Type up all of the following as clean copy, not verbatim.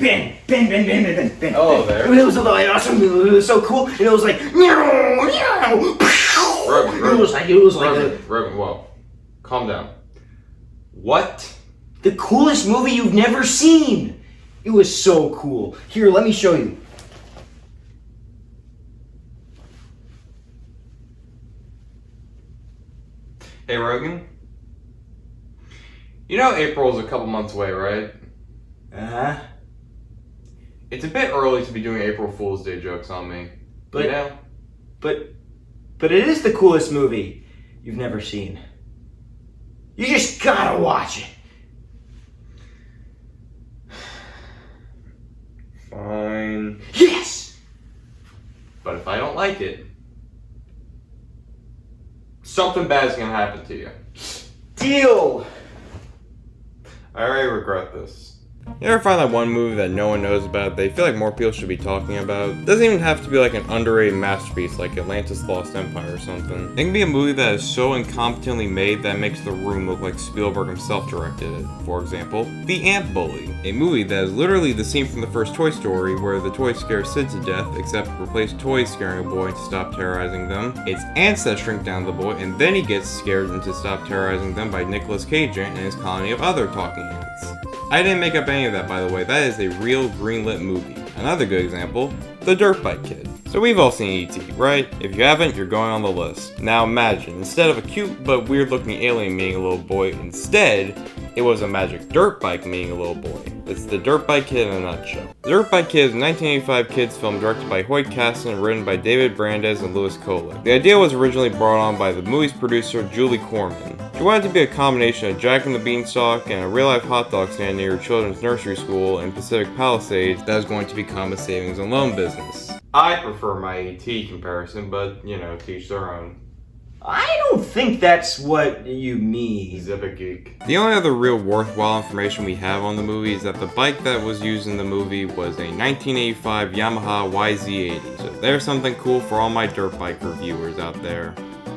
Ben, Ben, Ben, Ben, Ben, Ben, Ben. Oh, there. It was so awesome. It was so cool. And it was like, meow, meow. Rogan, It was like Rogan, whoa. Calm down. What? the coolest movie you've never seen. It was so cool. Here, let me show you. Hey, Rogan? You know April's a couple months away, right? Uh-huh. It's a bit early to be doing April Fool's Day jokes on me. But, you know? but it is the coolest movie you've never seen. You just gotta watch it. Fine. Yes! But if I don't like it, something bad's gonna happen to you. Deal! I already regret this. You ever find that one movie that no one knows about that you feel like more people should be talking about? It doesn't even have to be like an underrated masterpiece like Atlantis Lost Empire or something. It can be a movie that is so incompetently made that makes The Room look like Spielberg himself directed it. For example, The Ant Bully, a movie that is literally the scene from the first Toy Story where the toys scare Sid to death, except replace toys scaring a boy to stop terrorizing them. It's ants that shrink down the boy, and then he gets scared into stop terrorizing them by Nicolas Cage and his colony of other talking ants. I didn't make up any of that, by the way. That is a real greenlit movie. Another good example, The Dirt Bike Kid. So we've all seen E.T., right? If you haven't, you're going on the list. Now imagine, instead of a cute but weird looking alien meeting a little boy, instead, it was a magic dirt bike meeting a little boy. It's The Dirt Bike Kid in a nutshell. The Dirt Bike Kid is a 1985 kids film directed by Hoyt Casson and written by David Brandes and Louis Kolek. The idea was originally brought on by the movie's producer, Julie Corman. She wanted to be a combination of Jack and the Beanstalk and a real-life hot dog stand near her children's nursery school in Pacific Palisades that was going to become a savings and loan business. I prefer my E.T. comparison, but, you know, teach their own. I don't think that's what you mean. Zip a geek. The only other real worthwhile information we have on the movie is that the bike that was used in the movie was a 1985 Yamaha YZ80. So there's something cool for all my dirt bike reviewers out there.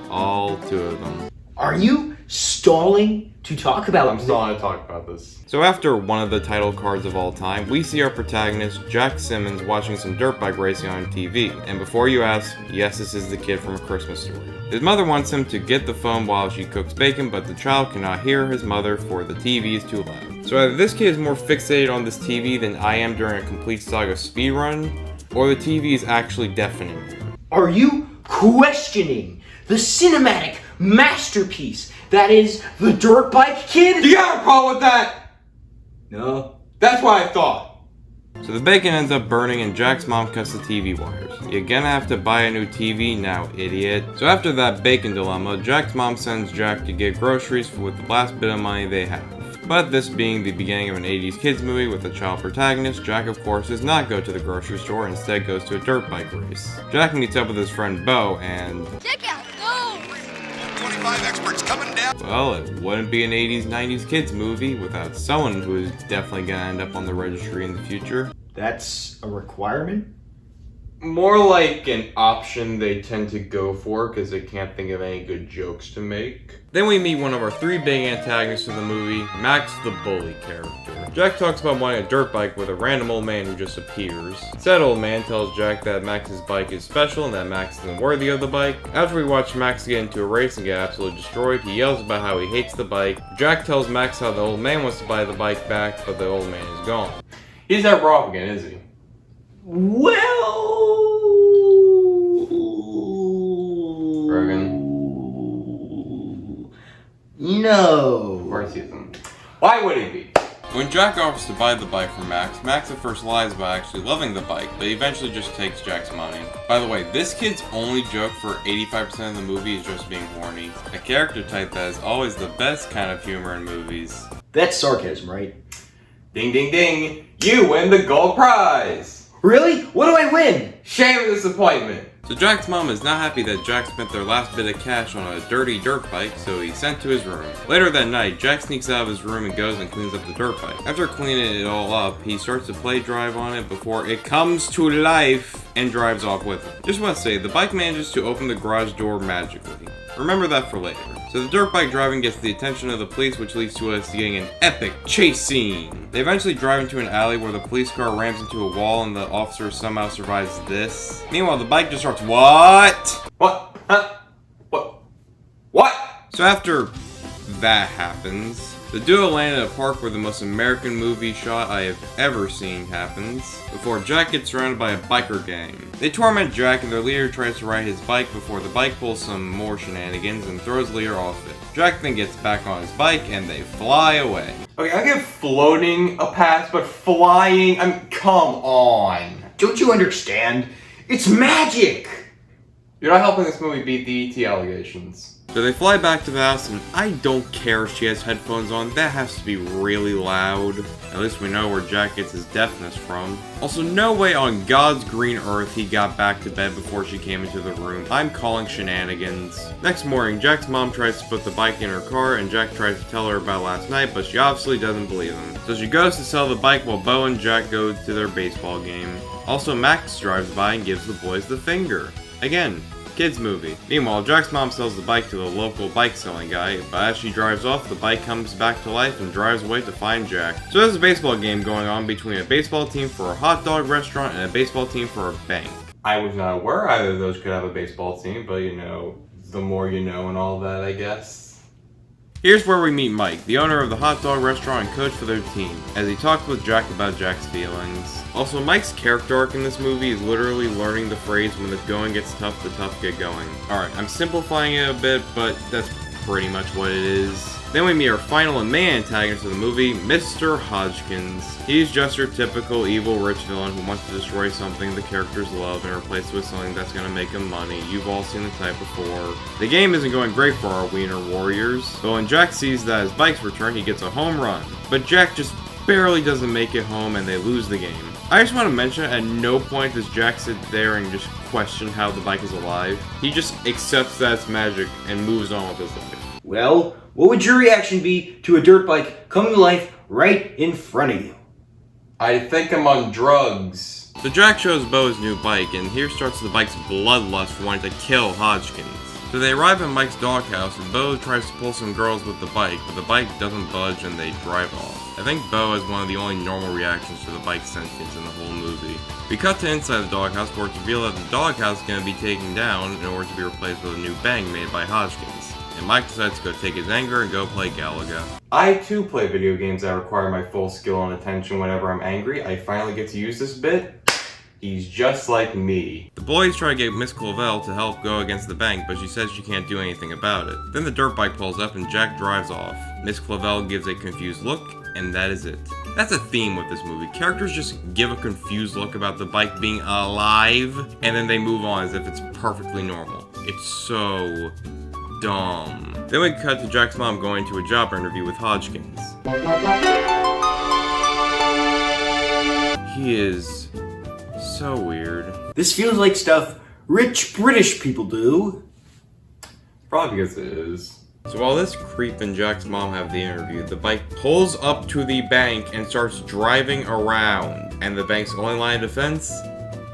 All two of them. Are you stalling to talk about I'm stalling to talk about this. So after one of the title cards of all time, we see our protagonist, Jack Simmons, watching some dirt bike racing on TV. And before you ask, yes, this is the kid from A Christmas Story. His mother wants him to get the phone while she cooks bacon, but the child cannot hear his mother for the TV is too loud. So either this kid is more fixated on this TV than I am during a complete Saga speedrun, or the TV is actually deafening him. Are you questioning the cinematic masterpiece that is The Dirt Bike Kid? Do you have a problem with that? No. That's what I thought. So the bacon ends up burning and Jack's mom cuts the TV wires. You're gonna have to buy a new TV now, idiot. So after that bacon dilemma, Jack's mom sends Jack to get groceries with the last bit of money they have. But this being the beginning of an 80s kids movie with a child protagonist, Jack of course does not go to the grocery store, instead goes to a dirt bike race. Jack meets up with his friend Bo and... Check out those! 25 experts coming down. Well, it wouldn't be an 80s, 90s kids movie without someone who is definitely gonna end up on the registry in the future. That's a requirement? More like an option they tend to go for because they can't think of any good jokes to make. Then we meet one of our three big antagonists of the movie, Max the Bully character. Jack talks about wanting a dirt bike with a random old man who just appears. Said old man tells Jack that Max's bike is special and that Max isn't worthy of the bike. After we watch Max get into a race and get absolutely destroyed, he yells about how he hates the bike. Jack tells Max how the old man wants to buy the bike back, but the old man is gone. He's not wrong again, is he? Well... Rogan. No. Of course he isn't. Why would he be? When Jack offers to buy the bike from Max, Max at first lies about actually loving the bike, but eventually just takes Jack's money. By the way, this kid's only joke for 85% of the movie is just being horny. A character type that is always the best kind of humor in movies. That's sarcasm, right? Ding ding ding! You win the gold prize! Really? What do I win? Shame and disappointment! So Jack's mom is not happy that Jack spent their last bit of cash on a dirty dirt bike, so he's sent to his room. Later that night, Jack sneaks out of his room and goes and cleans up the dirt bike. After cleaning it all up, he starts to play drive on it before it comes to life and drives off with him. Just want to say, the bike manages to open the garage door magically. Remember that for later. So the dirt bike driving gets the attention of the police, which leads to us getting an epic chase scene. They eventually drive into an alley where the police car rams into a wall and the officer somehow survives this. Meanwhile, the bike just starts, what? What? Huh? What? So after that happens, the duo land at a park where the most American movie shot I have ever seen happens, before Jack gets surrounded by a biker gang. They torment Jack and their leader tries to ride his bike before the bike pulls some more shenanigans and throws leader off it. Jack then gets back on his bike and they fly away. Okay, I get floating a pass, but flying, come on. Don't you understand? It's magic! You're not helping this movie beat the ET allegations. So they fly back to the house, and I don't care if she has headphones on, that has to be really loud. At least we know where Jack gets his deafness from. Also, no way on God's green earth he got back to bed before she came into the room. I'm calling shenanigans. Next morning, Jack's mom tries to put the bike in her car, and Jack tries to tell her about last night, but she obviously doesn't believe him. So she goes to sell the bike while Bo and Jack go to their baseball game. Also, Max drives by and gives the boys the finger. Again, kids movie. Meanwhile, Jack's mom sells the bike to the local bike selling guy, but as she drives off, the bike comes back to life and drives away to find Jack. So there's a baseball game going on between a baseball team for a hot dog restaurant and a baseball team for a bank. I was not aware either of those could have a baseball team, but you know, the more you know and all that, I guess. Here's where we meet Mike, the owner of the hot dog restaurant and coach for their team, as he talks with Jack about Jack's feelings. Also, Mike's character arc in this movie is literally learning the phrase, when the going gets tough, the tough get going. Alright, I'm simplifying it a bit, but that's pretty much what it is. Then we meet our final and main antagonist of the movie, Mr. Hodgkins. He's just your typical evil rich villain who wants to destroy something the characters love and replace it with something that's gonna make him money. You've all seen the type before. The game isn't going great for our Wiener Warriors, but when Jack sees that his bike's returned, he gets a home run. But Jack just barely doesn't make it home and they lose the game. I just want to mention, at no point does Jack sit there and just question how the bike is alive. He just accepts that it's magic and moves on with his life. Well, what would your reaction be to a dirt bike coming to life right in front of you? I think I'm on drugs. So Jack shows Bo his new bike, and here starts the bike's bloodlust for wanting to kill Hodgkins. So they arrive at Mike's doghouse, and Bo tries to pull some girls with the bike, but the bike doesn't budge and they drive off. I think Bo has one of the only normal reactions to the bike's sentience in the whole movie. We cut to inside the doghouse where it's revealed that the doghouse is going to be taken down in order to be replaced with a new bank made by Hodgkins. And Mike decides to go take his anger and go play Galaga. I too play video games that require my full skill and attention whenever I'm angry. I finally get to use this bit. He's just like me. The boys try to get Miss Clavel to help go against the bank, but she says she can't do anything about it. Then the dirt bike pulls up and Jack drives off. Miss Clavel gives a confused look, and that is it. That's a theme with this movie. Characters just give a confused look about the bike being alive, and then they move on as if it's perfectly normal. It's so dumb. Then we cut to Jack's mom going to a job interview with Hodgkins. He is so weird. This feels like stuff rich British people do. Probably because it is. So while this creep and Jack's mom have the interview, the bike pulls up to the bank and starts driving around. And the bank's only line of defense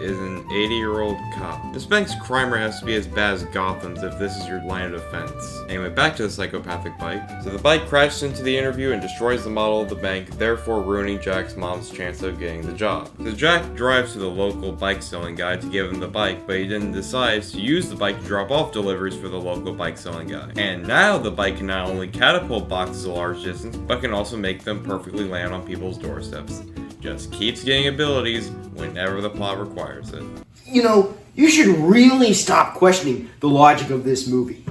is an 80-year-old cop. This bank's crime rate has to be as bad as Gotham's if this is your line of defense. Anyway, back to the psychopathic bike. So the bike crashes into the interview and destroys the model of the bank, therefore ruining Jack's mom's chance of getting the job. So Jack drives to the local bike selling guy to give him the bike, but he then decides to use the bike to drop off deliveries for the local bike selling guy. And now the bike can not only catapult boxes a large distance, but can also make them perfectly land on people's doorsteps. Just keeps getting abilities whenever the plot requires it. You know, you should really stop questioning the logic of this movie.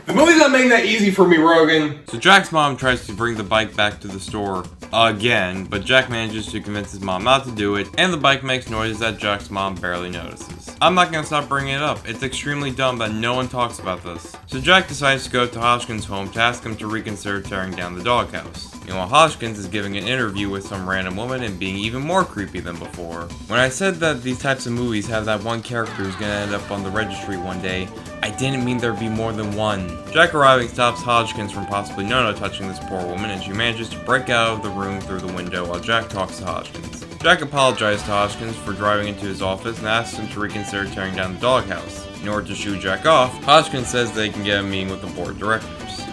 The movie's not making that easy for me, Rogan. So Jack's mom tries to bring the bike back to the store again, but Jack manages to convince his mom not to do it, and the bike makes noises that Jack's mom barely notices. I'm not gonna stop bringing it up. It's extremely dumb that no one talks about this. So Jack decides to go to Hodgkins' home to ask him to reconsider tearing down the doghouse. Meanwhile, Hodgkins is giving an interview with some random woman and being even more creepy than before. When I said that these types of movies have that one character who's gonna end up on the registry one day, I didn't mean there'd be more than one. Jack arriving stops Hodgkins from possibly no touching this poor woman, and she manages to break out of the room through the window while Jack talks to Hodgkins. Jack apologizes to Hodgkins for driving into his office and asks him to reconsider tearing down the doghouse. In order to shoo Jack off, Hodgkins says they can get a meeting with the board of directors.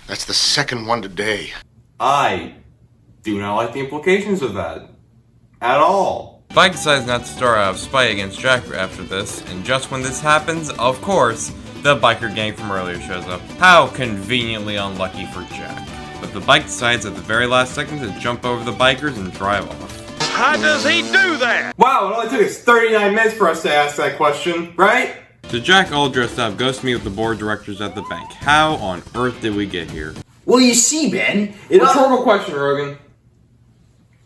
That's the second one today. I do not like the implications of that. At all. Bike decides not to start out of spite against Jack after this, and just when this happens, of course, the biker gang from earlier shows up. How conveniently unlucky for Jack. But the bike decides at the very last second to jump over the bikers and drive off. How does he do that? Wow, it only took us 39 minutes for us to ask that question, right? So Jack, all dressed up, goes to meet with the board of directors at the bank. How on earth did we get here? Well, you see, Ben, it all... Rhetorical question, Rogan.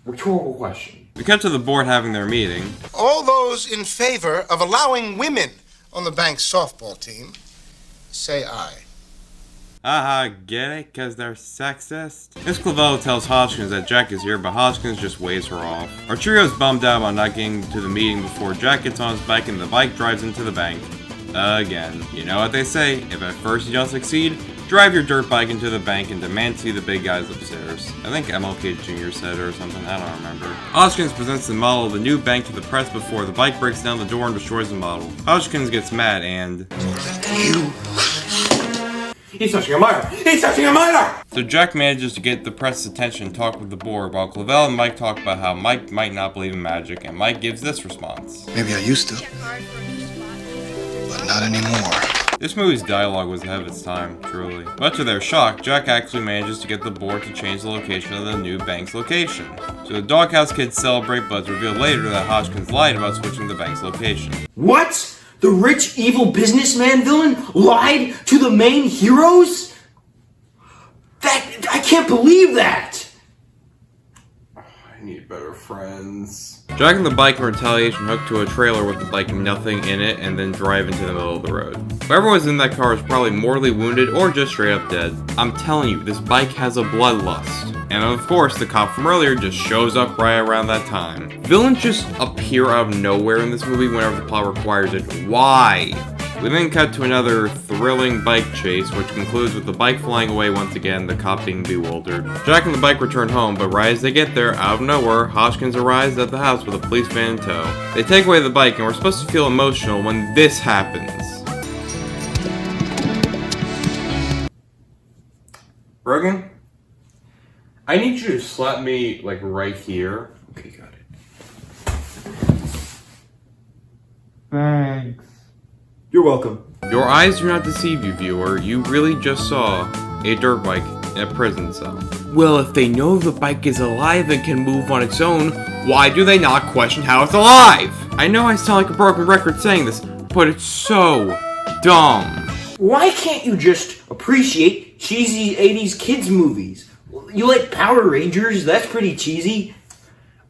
Rhetorical question. We cut to the board having their meeting. All those in favor of allowing women on the bank's softball team, say aye. Haha, get it? Cause they're sexist? Miss Clavel tells Hodgkins that Jack is here, but Hodgkins just waves her off. Our trio's bummed out about not getting to the meeting before Jack gets on his bike and the bike drives into the bank. Again. You know what they say, if at first you don't succeed, drive your dirt bike into the bank and demand to see the big guys upstairs. I think MLK Jr. said it or something, I don't remember. Hodgkins presents the model of the new bank to the press before the bike breaks down the door and destroys the model. Hodgkins gets mad and... He's touching a minor! He's touching a minor! So Jack manages to get the press's attention and talk with the board, while Clavel and Mike talk about how Mike might not believe in magic, and Mike gives this response. Maybe I used to, but not anymore. This movie's dialogue was ahead of its time, truly. But to their shock, Jack actually manages to get the board to change the location of the new bank's location. So the Doghouse kids celebrate, but it's revealed later that Hodgkins lied about switching the bank's location. What? The rich, evil businessman villain lied to the main heroes? I can't believe that! I need better friends. Jack and the bike in retaliation hook to a trailer with the bike and nothing in it and then drive into the middle of the road. Whoever was in that car is probably mortally wounded or just straight up dead. I'm telling you, this bike has a bloodlust. And of course, the cop from earlier just shows up right around that time. Villains just appear out of nowhere in this movie whenever the plot requires it. Why? We then cut to another thrilling bike chase, which concludes with the bike flying away once again, the cop being bewildered. Jack and the bike return home, but right as they get there, out of nowhere, Hodgkins arrives at the house with a police van in tow. They take away the bike, and we're supposed to feel emotional when this happens. Rogan? I need you to slap me, like, right here. Okay, got it. Thanks. You're welcome. Your eyes do not deceive you, viewer. You really just saw a dirt bike in a prison cell. Well, if they know the bike is alive and can move on its own, why do they not question how it's alive? I know I sound like a broken record saying this, but it's so dumb. Why can't you just appreciate cheesy 80s kids movies? You like Power Rangers? That's pretty cheesy.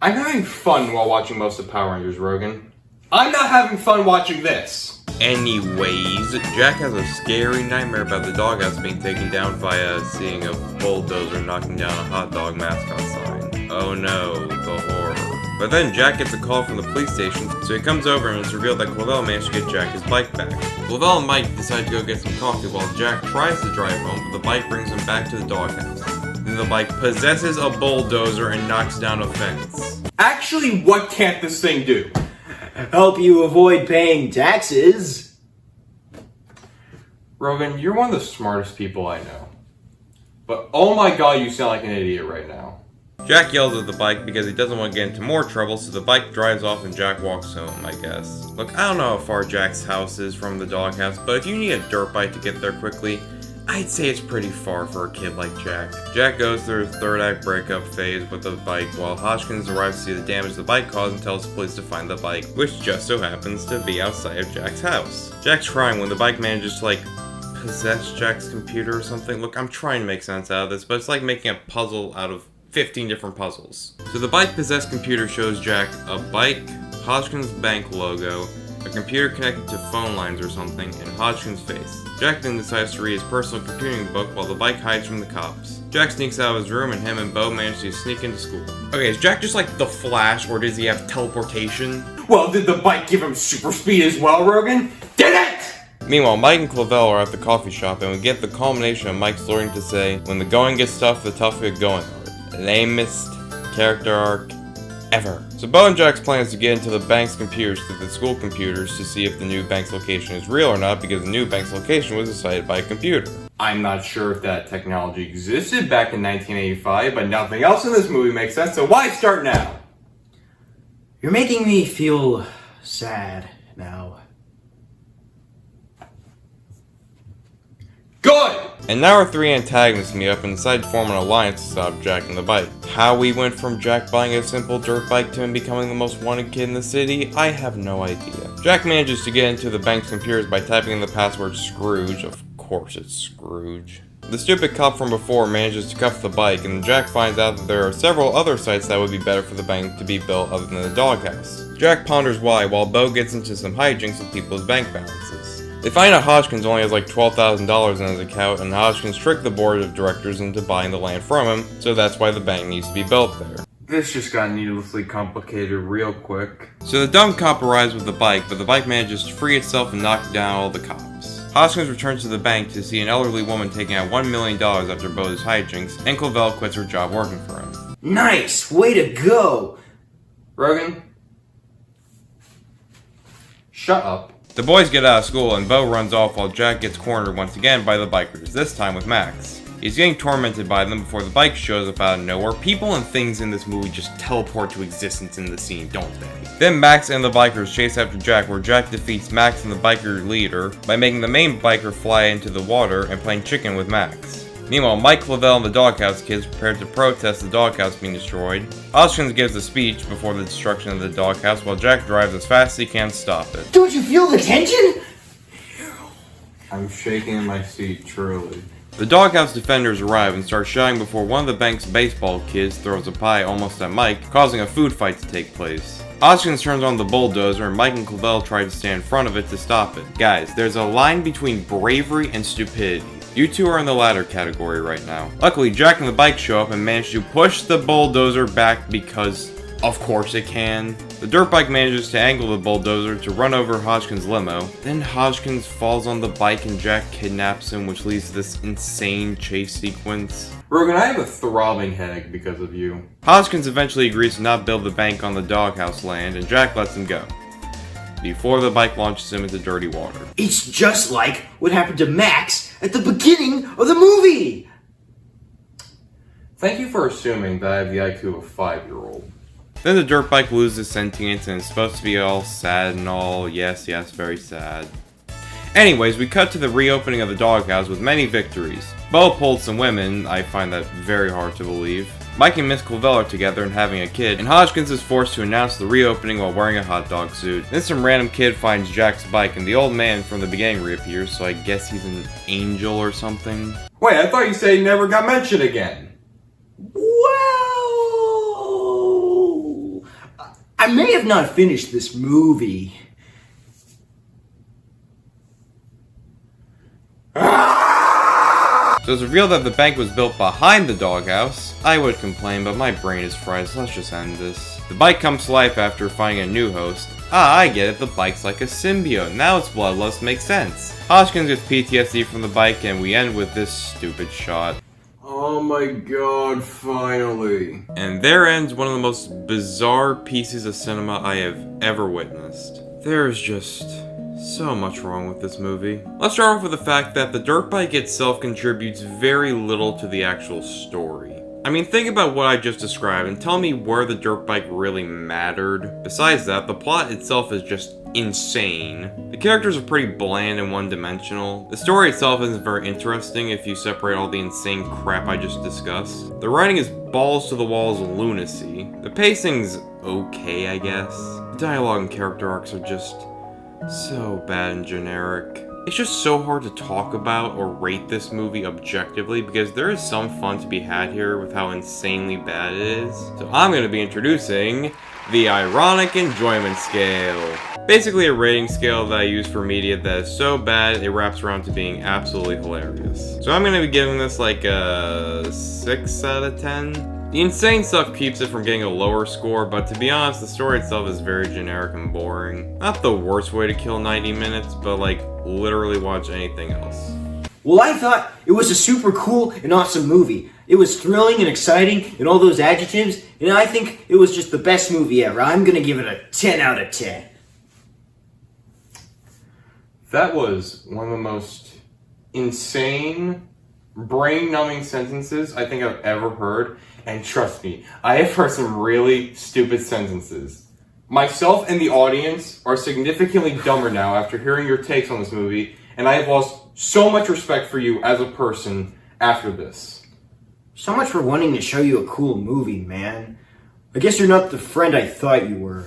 I'm having fun while watching most of Power Rangers, Rogan. I'm not having fun watching this. Anyways, Jack has a scary nightmare about the doghouse being taken down via seeing a bulldozer knocking down a hot dog mascot sign. Oh no, the horror. But then Jack gets a call from the police station, so he comes over and it's revealed that Clavel managed to get Jack his bike back. Clavel and Mike decide to go get some coffee while Jack tries to drive home, but the bike brings him back to the doghouse. Then the bike possesses a bulldozer and knocks down a fence. Actually, what can't this thing do? Help you avoid paying taxes. Rogan, you're one of the smartest people I know. But oh my god, you sound like an idiot right now. Jack yells at the bike because he doesn't want to get into more trouble, so the bike drives off and Jack walks home, I guess. Look, I don't know how far Jack's house is from the doghouse, but if you need a dirt bike to get there quickly, I'd say it's pretty far for a kid like Jack. Jack goes through his third act breakup phase with the bike while Hodgkins arrives to see the damage the bike caused and tells the police to find the bike, which just so happens to be outside of Jack's house. Jack's crying when the bike manages to, like, possess Jack's computer or something. Look, I'm trying to make sense out of this, but it's like making a puzzle out of 15 different puzzles. So the bike-possessed computer shows Jack a bike, Hodgkins bank logo, a computer connected to phone lines or something, and Hodgkins' face. Jack then decides to read his personal computing book while the bike hides from the cops. Jack sneaks out of his room and him and Bo manage to sneak into school. Okay, is Jack just like the Flash, or does he have teleportation? Well, did the bike give him super speed as well, Rogan? Did it! Meanwhile, Mike and Clavel are at the coffee shop, and we get the culmination of Mike's learning to say, when the going gets tough, the tough get going hard. Lamest character arc ever. So Bo and Jack's plan is to get into the bank's computers through the school computers to see if the new bank's location is real or not, because the new bank's location was decided by a computer. I'm not sure if that technology existed back in 1985, but nothing else in this movie makes sense, so why start now? You're making me feel sad now. Good! And now our three antagonists meet up and decide to form an alliance to stop Jack and the bike. How we went from Jack buying a simple dirt bike to him becoming the most wanted kid in the city, I have no idea. Jack manages to get into the bank's computers by typing in the password Scrooge. Of course it's Scrooge. The stupid cop from before manages to cuff the bike, and Jack finds out that there are several other sites that would be better for the bank to be built other than the doghouse. Jack ponders why, while Bo gets into some hijinks with people's bank balances. They find out Hodgkins only has like $12,000 in his account, and Hodgkins tricked the board of directors into buying the land from him, so that's why the bank needs to be built there. This just got needlessly complicated real quick. So the dumb cop arrives with the bike, but the bike manages to free itself and knock down all the cops. Hodgkins returns to the bank to see an elderly woman taking out $1 million after Bo's hijinks, and Clavell quits her job working for him. Nice! Way to go! Rogan? Shut up. The boys get out of school and Bo runs off while Jack gets cornered once again by the bikers, this time with Max. He's getting tormented by them before the bike shows up out of nowhere. People and things in this movie just teleport to existence in the scene, don't they? Then Max and the bikers chase after Jack, where Jack defeats Max and the biker leader by making the main biker fly into the water and playing chicken with Max. Meanwhile, Mike, Clavell, and the Doghouse kids prepare to protest the doghouse being destroyed. Hodgkins gives a speech before the destruction of the doghouse, while Jack drives as fast as he can to stop it. Don't you feel the tension? I'm shaking in my seat, truly. The doghouse defenders arrive and start shouting before one of the bank's baseball kids throws a pie almost at Mike, causing a food fight to take place. Hodgkins turns on the bulldozer and Mike and Clavell try to stand in front of it to stop it. Guys, there's a line between bravery and stupidity. You two are in the latter category right now. Luckily, Jack and the bike show up and manage to push the bulldozer back because, of course it can. The dirt bike manages to angle the bulldozer to run over Hodgkins' limo. Then Hodgkins falls on the bike and Jack kidnaps him, which leads to this insane chase sequence. Rogan, I have a throbbing headache because of you. Hodgkins eventually agrees to not build the bank on the doghouse land, and Jack lets him go, before the bike launches him into dirty water. It's just like what happened to Max at the beginning of the movie! Thank you for assuming that I have the IQ of a 5-year-old. Then the dirt bike loses sentience and is supposed to be all sad and all, yes, very sad. Anyways, we cut to the reopening of the doghouse with many victories. Bo pulled some women, I find that very hard to believe. Mike and Miss Clavell are together and having a kid, and Hodgkins is forced to announce the reopening while wearing a hot dog suit. Then some random kid finds Jack's bike, and the old man from the beginning reappears, so I guess he's an angel or something. Wait, I thought you said he never got mentioned again. Well, I may have not finished this movie. So it's revealed that the bank was built behind the doghouse. I would complain, but my brain is fried, so let's just end this. The bike comes to life after finding a new host. Ah, I get it, the bike's like a symbiote. Now its bloodlust makes sense. Hodgkins gets PTSD from the bike, and we end with this stupid shot. Oh my god, finally. And there ends one of the most bizarre pieces of cinema I have ever witnessed. There's just so much wrong with this movie. Let's start off with the fact that the dirt bike itself contributes very little to the actual story. I mean, think about what I just described and tell me where the dirt bike really mattered. Besides that, the plot itself is just insane. The characters are pretty bland and one-dimensional. The story itself isn't very interesting if you separate all the insane crap I just discussed. The writing is balls to the walls lunacy. The pacing's okay, I guess. The dialogue and character arcs are just so bad and generic. It's just so hard to talk about or rate this movie objectively because there is some fun to be had here with how insanely bad it is. So I'm going to be introducing the Ironic Enjoyment Scale. Basically a rating scale that I use for media that is so bad it wraps around to being absolutely hilarious. So I'm going to be giving this like a 6 out of 10. The insane stuff keeps it from getting a lower score, but to be honest, the story itself is very generic and boring. Not the worst way to kill 90 minutes, but like, literally watch anything else. Well, I thought it was a super cool and awesome movie. It was thrilling and exciting and all those adjectives, and I think it was just the best movie ever. I'm gonna give it a 10 out of 10. That was one of the most insane, brain-numbing sentences I think I've ever heard. And trust me, I have heard some really stupid sentences. Myself and the audience are significantly dumber now after hearing your takes on this movie, and I have lost so much respect for you as a person after this. So much for wanting to show you a cool movie, man. I guess you're not the friend I thought you were.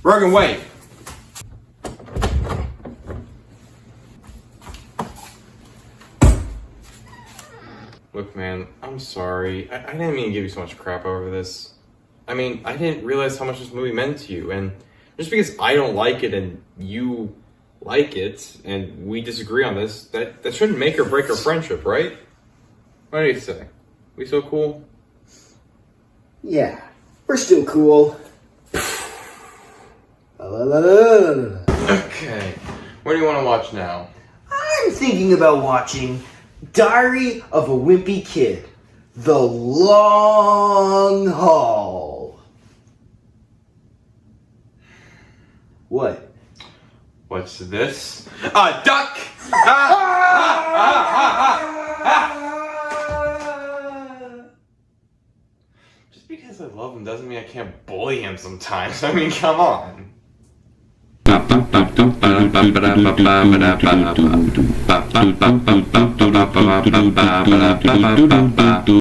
Rogan, wait! Look, man, I'm sorry. I didn't mean to give you so much crap over this. I mean, I didn't realize how much this movie meant to you, and just because I don't like it and you like it, and we disagree on this, that shouldn't make or break our friendship, right? What do you say? We still cool? Yeah, we're still cool. Okay, what do you want to watch now? I'm thinking about watching Diary of a Wimpy Kid, The Long Haul. What? What's this? A duck! Just because I love him doesn't mean I can't bully him sometimes. I mean, come on.